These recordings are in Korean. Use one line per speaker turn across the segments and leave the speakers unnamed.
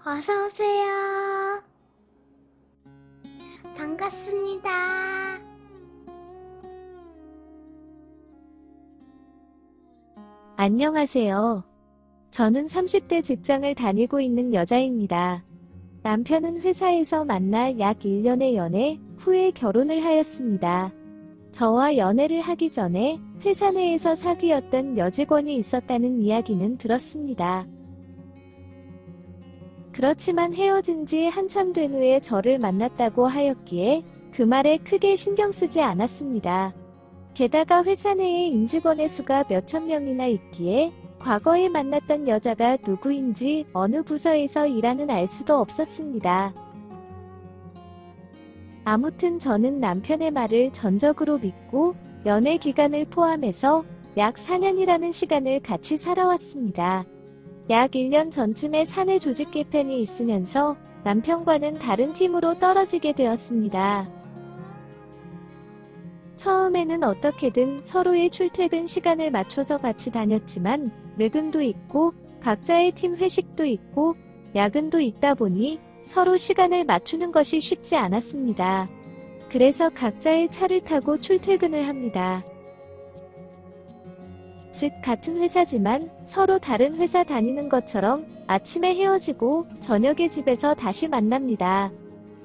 어서오세요. 반갑습니다.
안녕하세요. 저는 30대 직장을 다니고 있는 여자입니다. 남편은 회사에서 만나 약 1년의 연애 후에 결혼을 하였습니다. 저와 연애를 하기 전에 회사 내에서 사귀었던 여직원이 있었다는 이야기는 들었습니다. 그렇지만 헤어진 지 한참 된 후에 저를 만났다고 하였기에 그 말에 크게 신경 쓰지 않았습니다. 게다가 회사 내에 임직원의 수가 몇천 명이나 있기에 과거에 만났던 여자가 누구인지 어느 부서에서 일하는 알 수도 없었습니다. 아무튼 저는 남편의 말을 전적으로 믿고 연애 기간을 포함해서 약 4년이라는 시간을 같이 살아왔습니다. 약 1년 전쯤에 사내 조직 개편이 있으면서 남편과는 다른 팀으로 떨어지게 되었습니다. 처음에는 어떻게든 서로의 출퇴근 시간을 맞춰서 같이 다녔지만 외근도 있고 각자의 팀 회식도 있고 야근도 있다 보니 서로 시간을 맞추는 것이 쉽지 않았습니다. 그래서 각자의 차를 타고 출퇴근을 합니다. 즉 같은 회사지만 서로 다른 회사 다니는 것처럼 아침에 헤어지고 저녁에 집에서 다시 만납니다.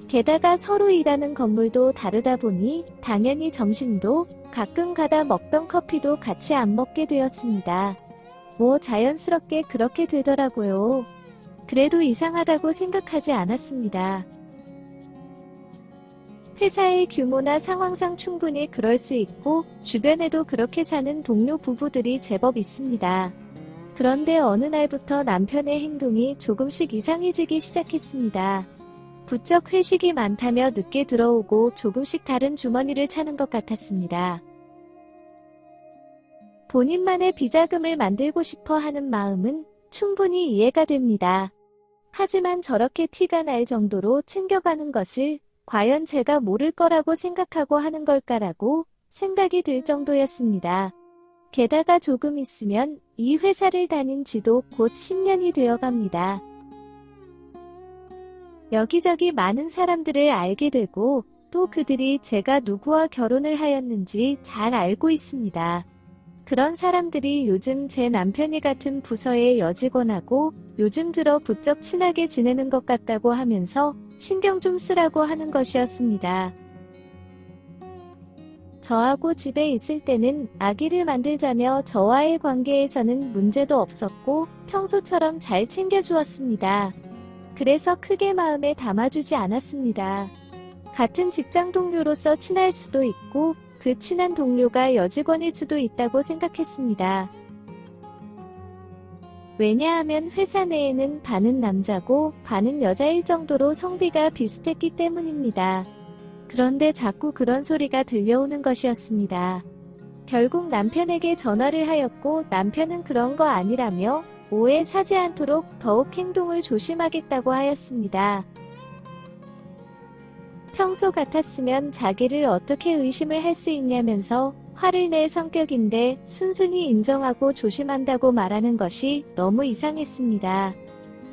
게다가 서로 일하는 건물도 다르다 보니 당연히 점심도 가끔 가다 먹던 커피도 같이 안 먹게 되었습니다. 뭐 자연스럽게 그렇게 되더라고요. 그래도 이상하다고 생각하지 않았습니다. 회사의 규모나 상황상 충분히 그럴 수 있고 주변에도 그렇게 사는 동료 부부들이 제법 있습니다. 그런데 어느 날부터 남편의 행동이 조금씩 이상해지기 시작했습니다. 부쩍 회식이 많다며 늦게 들어오고 조금씩 다른 주머니를 차는 것 같았습니다. 본인만의 비자금을 만들고 싶어 하는 마음은 충분히 이해가 됩니다. 하지만 저렇게 티가 날 정도로 챙겨가는 것을 과연 제가 모를 거라고 생각하고 하는 걸까라고 생각이 들 정도였습니다. 게다가 조금 있으면 이 회사를 다닌 지도 곧 10년이 되어 갑니다. 여기저기 많은 사람들을 알게 되고 또 그들이 제가 누구와 결혼을 하였는지 잘 알고 있습니다. 그런 사람들이 요즘 제 남편이 같은 부서의 여직원하고 요즘 들어 부쩍 친하게 지내는 것 같다고 하면서 신경 좀 쓰라고 하는 것이었습니다. 저하고 집에 있을 때는 아기를 만들자며 저와의 관계에서는 문제도 없었고 평소처럼 잘 챙겨주었습니다. 그래서 크게 마음에 담아주지 않았습니다. 같은 직장 동료로서 친할 수도 있고 그 친한 동료가 여직원일 수도 있다고 생각했습니다. 왜냐하면 회사 내에는 반은 남자고 반은 여자일 정도로 성비가 비슷했기 때문입니다. 그런데 자꾸 그런 소리가 들려오는 것이었습니다. 결국 남편에게 전화를 하였고 남편은 그런 거 아니라며 오해 사지 않도록 더욱 행동을 조심하겠다고 하였습니다. 평소 같았으면 자기를 어떻게 의심을 할 수 있냐면서 화를 낼 성격인데 순순히 인정하고 조심한다고 말하는 것이 너무 이상했습니다.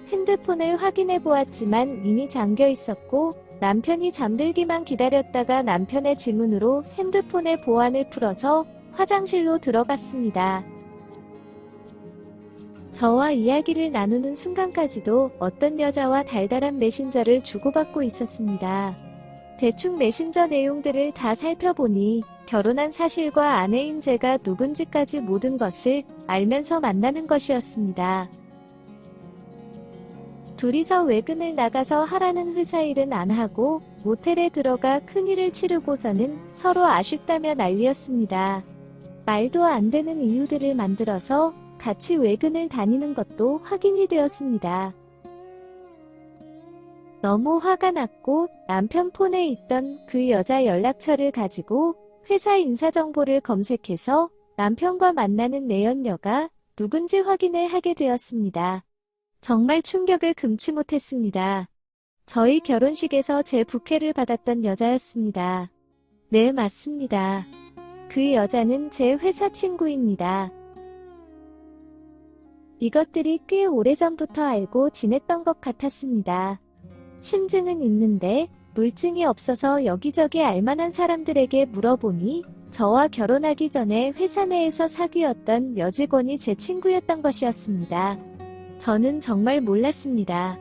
핸드폰을 확인해 보았지만 이미 잠겨 있었고 남편이 잠들기만 기다렸다가 남편의 질문으로 핸드폰의 보안을 풀어서 화장실로 들어갔습니다. 저와 이야기를 나누는 순간까지도 어떤 여자와 달달한 메신저를 주고받고 있었습니다. 대충 메신저 내용들을 다 살펴보니 결혼한 사실과 아내인 제가 누군지까지 모든 것을 알면서 만나는 것이었습니다. 둘이서 외근을 나가서 하라는 회사 일은 안 하고 모텔에 들어가 큰일을 치르고서는 서로 아쉽다며 난리였습니다. 말도 안 되는 이유들을 만들어서 같이 외근을 다니는 것도 확인이 되었습니다. 너무 화가 났고 남편 폰에 있던 그 여자 연락처를 가지고 회사 인사정보를 검색해서 남편과 만나는 내연녀가 누군지 확인을 하게 되었습니다. 정말 충격을 금치 못했습니다. 저희 결혼식에서 제 부케를 받았던 여자였습니다. 네, 맞습니다. 그 여자는 제 회사 친구입니다. 이것들이 꽤 오래전부터 알고 지냈던 것 같았습니다. 심증은 있는데 물증이 없어서 여기저기 알만한 사람들에게 물어보니 저와 결혼하기 전에 회사 내에서 사귀었던 여직원이 제 친구였던 것이었습니다. 저는 정말 몰랐습니다.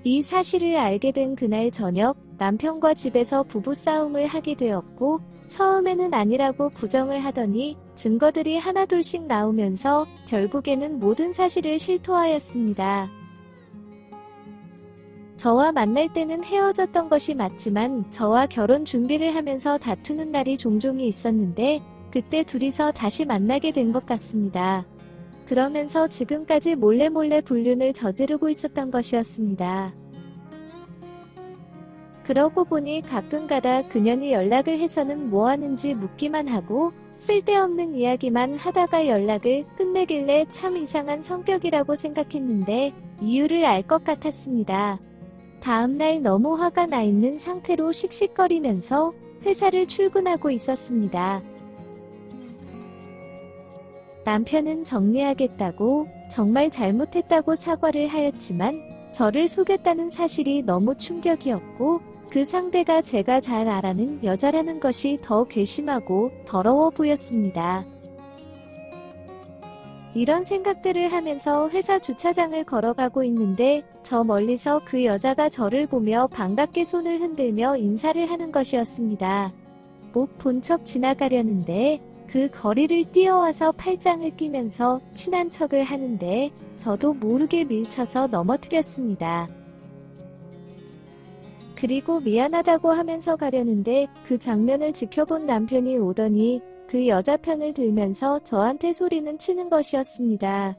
이 사실을 알게 된 그날 저녁 남편과 집에서 부부싸움을 하게 되었고 처음에는 아니라고 부정을 하더니 증거들이 하나둘씩 나오면서 결국에는 모든 사실을 실토하였습니다. 저와 만날 때는 헤어졌던 것이 맞지만 저와 결혼 준비를 하면서 다투는 날이 종종 있었는데 그때 둘이서 다시 만나게 된 것 같습니다. 그러면서 지금까지 몰래 불륜을 저지르고 있었던 것이었습니다. 그러고 보니 가끔가다 그년이 연락을 해서는 뭐 하는지 묻기만 하고 쓸데없는 이야기만 하다가 연락을 끝내길래 참 이상한 성격이라고 생각했는데 이유를 알 것 같았습니다. 다음날 너무 화가 나 있는 상태로 씩씩거리면서 회사를 출근하고 있었습니다. 남편은 정리하겠다고 정말 잘못했다고 사과를 하였지만 저를 속였다는 사실이 너무 충격이었고 그 상대가 제가 잘 알아는 여자라는 것이 더 괘씸하고 더러워 보였습니다. 이런 생각들을 하면서 회사 주차장을 걸어가고 있는데 저 멀리서 그 여자가 저를 보며 반갑게 손을 흔들며 인사를 하는 것이었습니다. 못 본 척 지나가려는데 그 거리를 뛰어와서 팔짱을 끼면서 친한 척을 하는데 저도 모르게 밀쳐서 넘어뜨렸습니다. 그리고 미안하다고 하면서 가려는데 그 장면을 지켜본 남편이 오더니 그 여자 편을 들면서 저한테 소리는 치는 것이었습니다.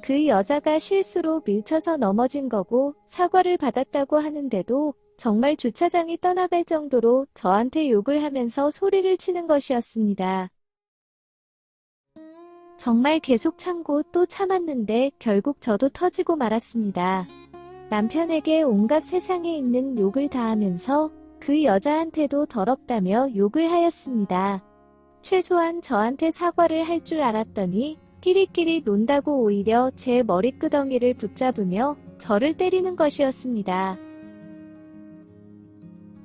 그 여자가 실수로 밀쳐서 넘어진 거고 사과를 받았다고 하는데도 정말 주차장이 떠나갈 정도로 저한테 욕을 하면서 소리를 치는 것이었습니다. 정말 계속 참고 또 참았는데 결국 저도 터지고 말았습니다. 남편에게 온갖 세상에 있는 욕을 다 하면서 그 여자한테도 더럽다며 욕을 하였습니다. 최소한 저한테 사과를 할 줄 알았더니 끼리끼리 논다고 오히려 제 머리끄덩이를 붙잡으며 저를 때리는 것이었습니다.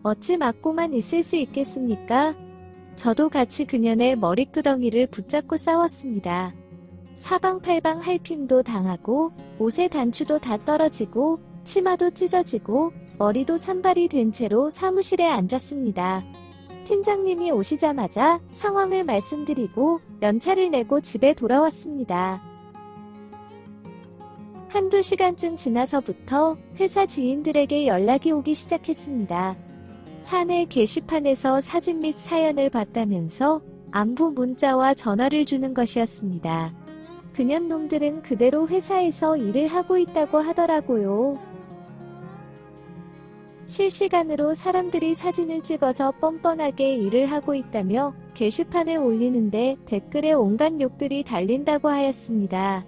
어찌 맞고만 있을 수 있겠습니까? 저도 같이 그년의 머리끄덩이를 붙잡고 싸웠습니다. 사방팔방 할퀴도 당하고 옷의 단추도 다 떨어지고 치마도 찢어지고 머리도 산발이 된 채로 사무실에 앉았습니다. 팀장님이 오시자마자 상황을 말씀드리고 연차를 내고 집에 돌아왔습니다. 한두 시간쯤 지나서부터 회사 지인들에게 연락이 오기 시작했습니다. 사내 게시판에서 사진 및 사연을 봤다면서 안부 문자와 전화를 주는 것이었습니다. 그년 놈들은 그대로 회사에서 일을 하고 있다고 하더라고요. 실시간으로 사람들이 사진을 찍어서 뻔뻔하게 일을 하고 있다며 게시판에 올리는데 댓글에 온갖 욕들이 달린다고 하였습니다.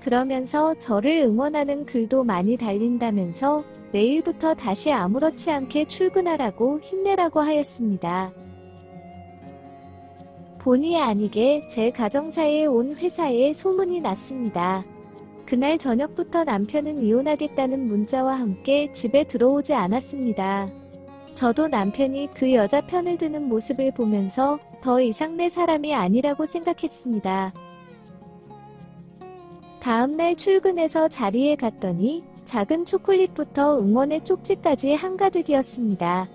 그러면서 저를 응원하는 글도 많이 달린다면서 내일부터 다시 아무렇지 않게 출근하라고 힘내라고 하였습니다. 본의 아니게 제 가정사에 온 회사에 소문이 났습니다. 그날 저녁부터 남편은 이혼하겠다는 문자와 함께 집에 들어오지 않았습니다. 저도 남편이 그 여자 편을 드는 모습을 보면서 더 이상 내 사람이 아니라고 생각했습니다. 다음날 출근해서 자리에 갔더니 작은 초콜릿부터 응원의 쪽지까지 한가득이었습니다.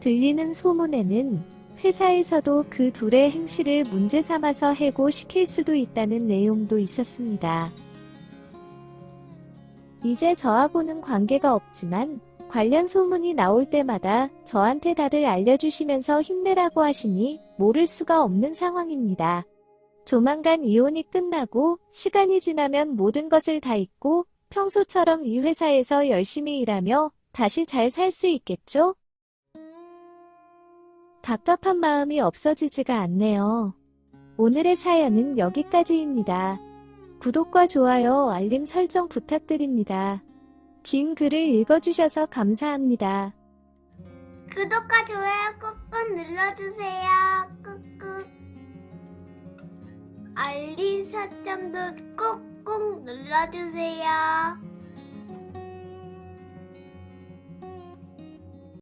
들리는 소문에는 회사에서도 그 둘의 행실을 문제 삼아서 해고시킬 수도 있다는 내용도 있었습니다. 이제 저하고는 관계가 없지만 관련 소문이 나올 때마다 저한테 다들 알려주시면서 힘내라고 하시니 모를 수가 없는 상황입니다. 조만간 이혼이 끝나고 시간이 지나면 모든 것을 다 잊고 평소처럼 이 회사에서 열심히 일하며 다시 잘 살 수 있겠죠? 답답한 마음이 없어지지가 않네요. 오늘의 사연은 여기까지입니다. 구독과 좋아요, 알림 설정 부탁드립니다. 긴 글을 읽어주셔서 감사합니다.
구독과 좋아요 꾹꾹 눌러주세요. 꾹꾹. 알림 설정도 꾹꾹 눌러주세요.